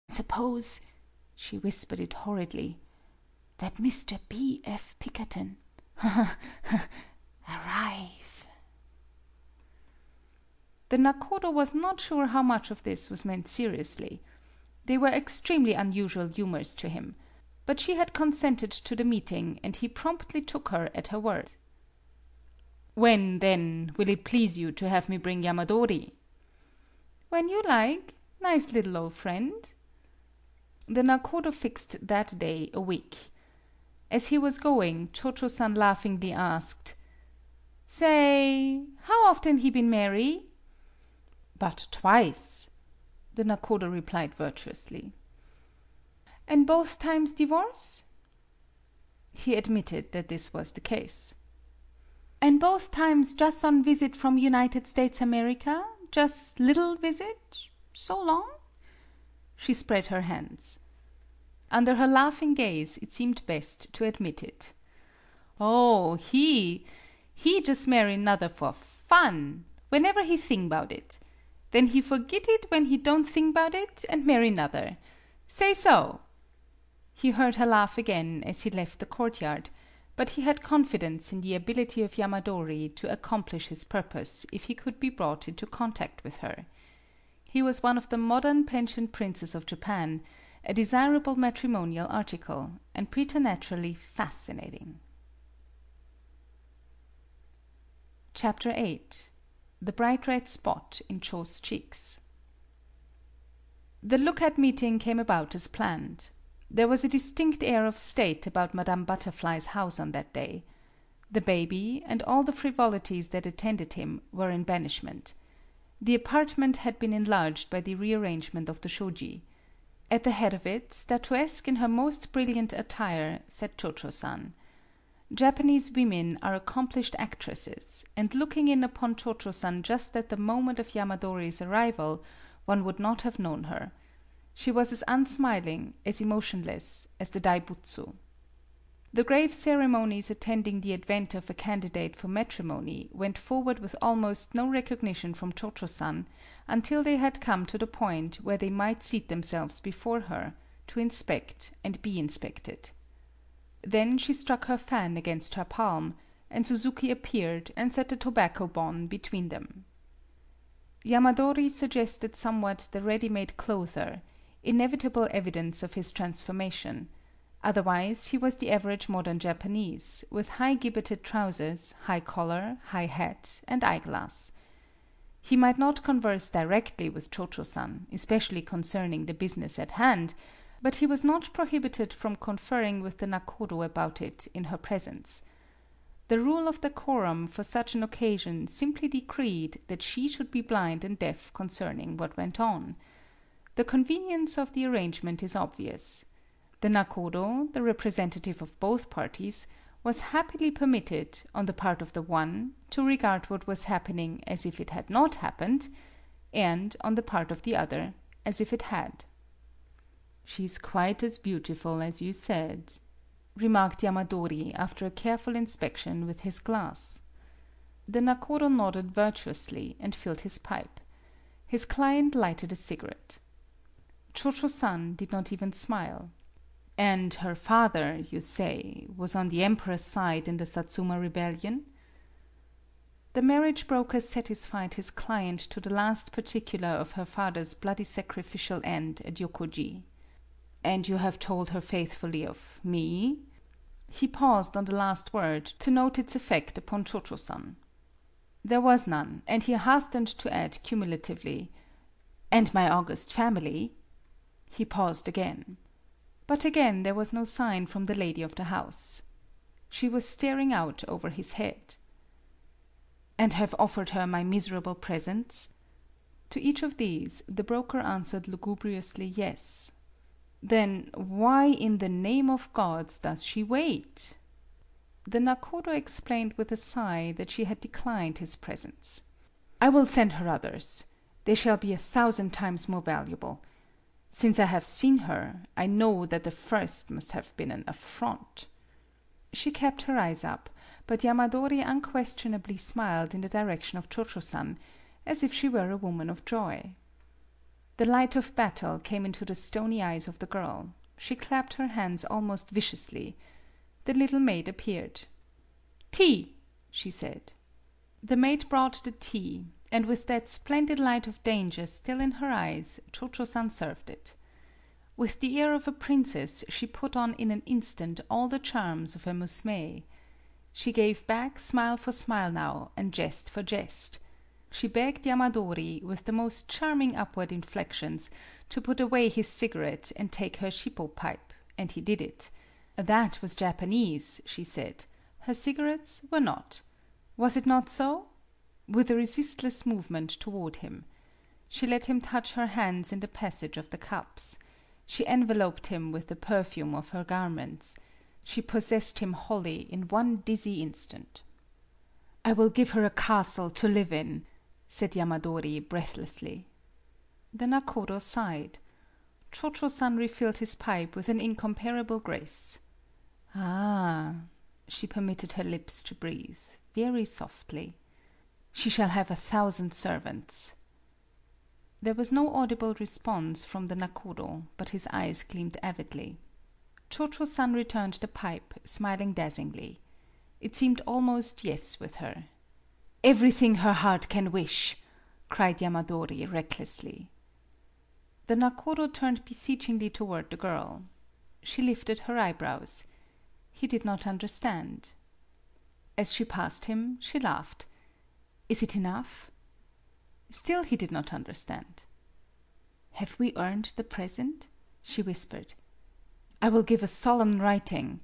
Suppose, she whispered it horridly, that Mr. B.F. Pinkerton arrive. The nakodo was not sure how much of this was meant seriously. They were extremely unusual humours to him. But she had consented to the meeting, and he promptly took her at her word. "When, then, will it please you to have me bring Yamadori?" "When you like, nice little old friend." The nakodo fixed that day a week. As he was going, Cho-Cho-san laughingly asked, "Say, how often he been marry?" "But twice," the nakodo replied virtuously. "And both times divorce?" He admitted that this was the case. "And both times jus' on visit from United States America? Jus' little visit? So long?" She spread her hands. Under her laughing gaze it seemed best to admit it. "Oh, he jus' marry 'nother for fun, whenever he thing 'bout it. Then he forgit it when he don' thing 'bout it, and marry 'nother. Say so." He heard her laugh again as he left the courtyard, but he had confidence in the ability of Yamadori to accomplish his purpose if he could be brought into contact with her. He was one of the modern pensioned princes of Japan, a desirable matrimonial article, and preternaturally fascinating. Chapter 8. The Bright Red Spot in Cho's Cheeks. The look-at meeting came about as planned. There was a distinct air of state about Madame Butterfly's house on that day. The baby, and all the frivolities that attended him, were in banishment. The apartment had been enlarged by the rearrangement of the shoji. At the head of it, statuesque in her most brilliant attire, sat Cho-Cho-san. Japanese women are accomplished actresses, and looking in upon Cho-Cho-san just at the moment of Yamadori's arrival, one would not have known her. She was as unsmiling, as emotionless, as the Daibutsu. The grave ceremonies attending the advent of a candidate for matrimony went forward with almost no recognition from Cho-Cho-san until they had come to the point where they might seat themselves before her, to inspect and be inspected. Then she struck her fan against her palm, and Suzuki appeared and set the tobacco bon between them. Yamadori suggested somewhat the ready-made clother, inevitable evidence of his transformation. Otherwise he was the average modern Japanese, with high gibbeted trousers, high collar, high hat, and eyeglass. He might not converse directly with Cho-Cho-san, especially concerning the business at hand, but he was not prohibited from conferring with the nakodo about it in her presence. The rule of decorum for such an occasion simply decreed that she should be blind and deaf concerning what went on. The convenience of the arrangement is obvious. The nakodo, the representative of both parties, was happily permitted, on the part of the one, to regard what was happening as if it had not happened, and, on the part of the other, as if it had. "She's quite as beautiful as you said," remarked Yamadori after a careful inspection with his glass. The nakodo nodded virtuously and filled his pipe. His client lighted a cigarette. Cho-Cho-san did not even smile. "And her father, you say, was on the emperor's side in the Satsuma rebellion?" The marriage broker satisfied his client to the last particular of her father's bloody sacrificial end at Yokoji. "And you have told her faithfully of me?" He paused on the last word to note its effect upon Cho-Cho-san. There was none, and he hastened to add cumulatively, "And my august family?" He paused again. But again there was no sign from the lady of the house. She was staring out over his head. "And have offered her my miserable presents?" To each of these the broker answered lugubriously yes. "Then why in the name of gods does she wait?" The nakodo explained with a sigh that she had declined his presents. "I will send her others. They shall be 1,000 times more valuable. Since I have seen her, I know that the first must have been an affront." She kept her eyes up, but Yamadori unquestionably smiled in the direction of Cho-Cho-san, as if she were a woman of joy. The light of battle came into the stony eyes of the girl. She clapped her hands almost viciously. The little maid appeared. "Tea!" she said. The maid brought the tea, and with that splendid light of danger still in her eyes, Cho-Cho-San served it. With the air of a princess, she put on in an instant all the charms of a mousme. She gave back smile for smile now, and jest for jest. She begged Yamadori, with the most charming upward inflections, to put away his cigarette and take her shippo pipe, and he did it. That was Japanese, she said. Her cigarettes were not. Was it not so? With a resistless movement toward him. She let him touch her hands in the passage of the cups. She enveloped him with the perfume of her garments. She possessed him wholly in one dizzy instant. "I will give her a castle to live in," said Yamadori breathlessly. The nakodo sighed. Cho-Cho-San refilled his pipe with an incomparable grace. "Ah," she permitted her lips to breathe, very softly. "She shall have 1,000 servants." There was no audible response from the nakodo, but his eyes gleamed avidly. Cho-Cho-San returned the pipe, smiling dazzlingly. It seemed almost yes with her. "Everything her heart can wish!" cried Yamadori recklessly. The nakodo turned beseechingly toward the girl. She lifted her eyebrows. He did not understand. As she passed him, she laughed. "Is it enough?" Still he did not understand. "Have we earned the present?" she whispered. "I will give a solemn writing,"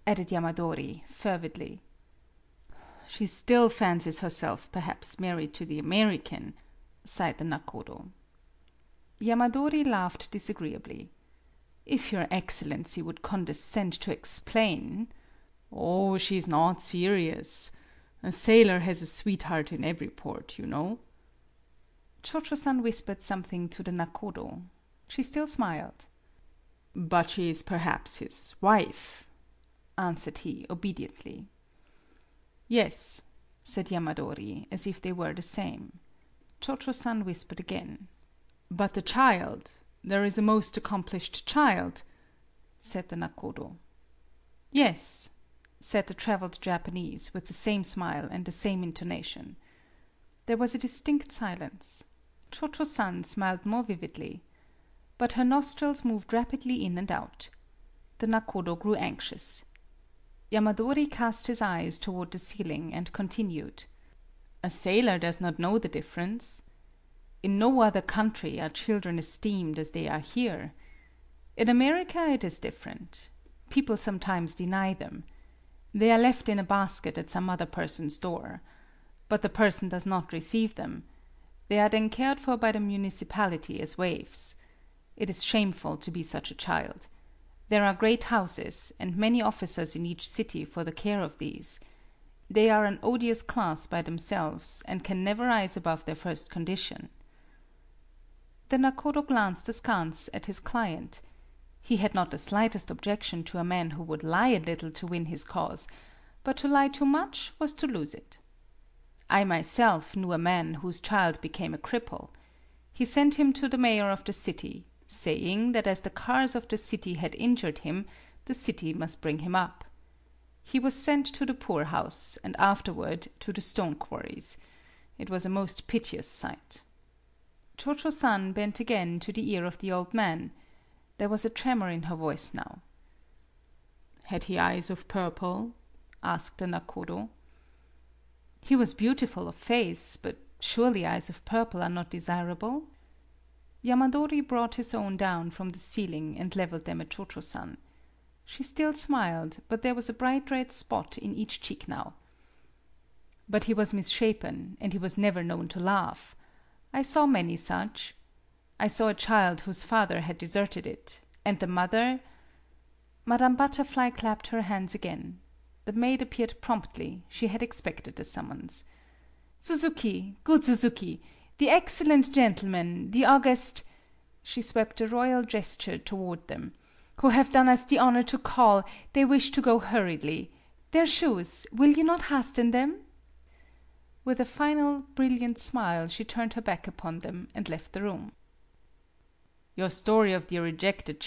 added Yamadori, fervidly. "She still fancies herself perhaps married to the American," sighed the nakodo. Yamadori laughed disagreeably. "If your Excellency would condescend to explain—" "Oh, she's not serious. A sailor has a sweetheart in every port, you know." Cho-Cho-San whispered something to the nakodo. She still smiled. "But she is perhaps his wife," answered he, obediently. "Yes," said Yamadori, as if they were the same. Cho-Cho-San whispered again. "But the child, there is a most accomplished child," said the nakodo. "Yes," said the traveled Japanese, with the same smile and the same intonation. There was a distinct silence. Cho-Cho-San smiled more vividly. But her nostrils moved rapidly in and out. The nakodo grew anxious. Yamadori cast his eyes toward the ceiling, and continued. "A sailor does not know the difference. In no other country are children esteemed as they are here. In America it is different. People sometimes deny them. They are left in a basket at some other person's door. But the person does not receive them. They are then cared for by the municipality as waifs. It is shameful to be such a child. There are great houses, and many officers in each city for the care of these. They are an odious class by themselves, and can never rise above their first condition." The nakodo glanced askance at his client. He had not the slightest objection to a man who would lie a little to win his cause, but to lie too much was to lose it. I myself knew a man whose child became a cripple. He sent him to the mayor of the city, saying that as the cars of the city had injured him, the city must bring him up. He was sent to the poorhouse, and afterward to the stone quarries. It was a most piteous sight. Cho-Cho-San bent again to the ear of the old man. There was a tremor in her voice now. "Had he eyes of purple?" asked the nakodo. "He was beautiful of face, but surely eyes of purple are not desirable?" Yamadori brought his own down from the ceiling and leveled them at Cho-Cho-San. She still smiled, but there was a bright red spot in each cheek now. "But he was misshapen, and he was never known to laugh. I saw many such. I saw a child whose father had deserted it, and the mother—" Madame Butterfly clapped her hands again. The maid appeared promptly; she had expected the summons. "Suzuki, good Suzuki, the excellent gentleman, the august—" she swept a royal gesture toward them, "who have done us the honor to call, they wish to go hurriedly. Their shoes, will you not hasten them?" With a final, brilliant smile she turned her back upon them, and left the room. Your story of the rejected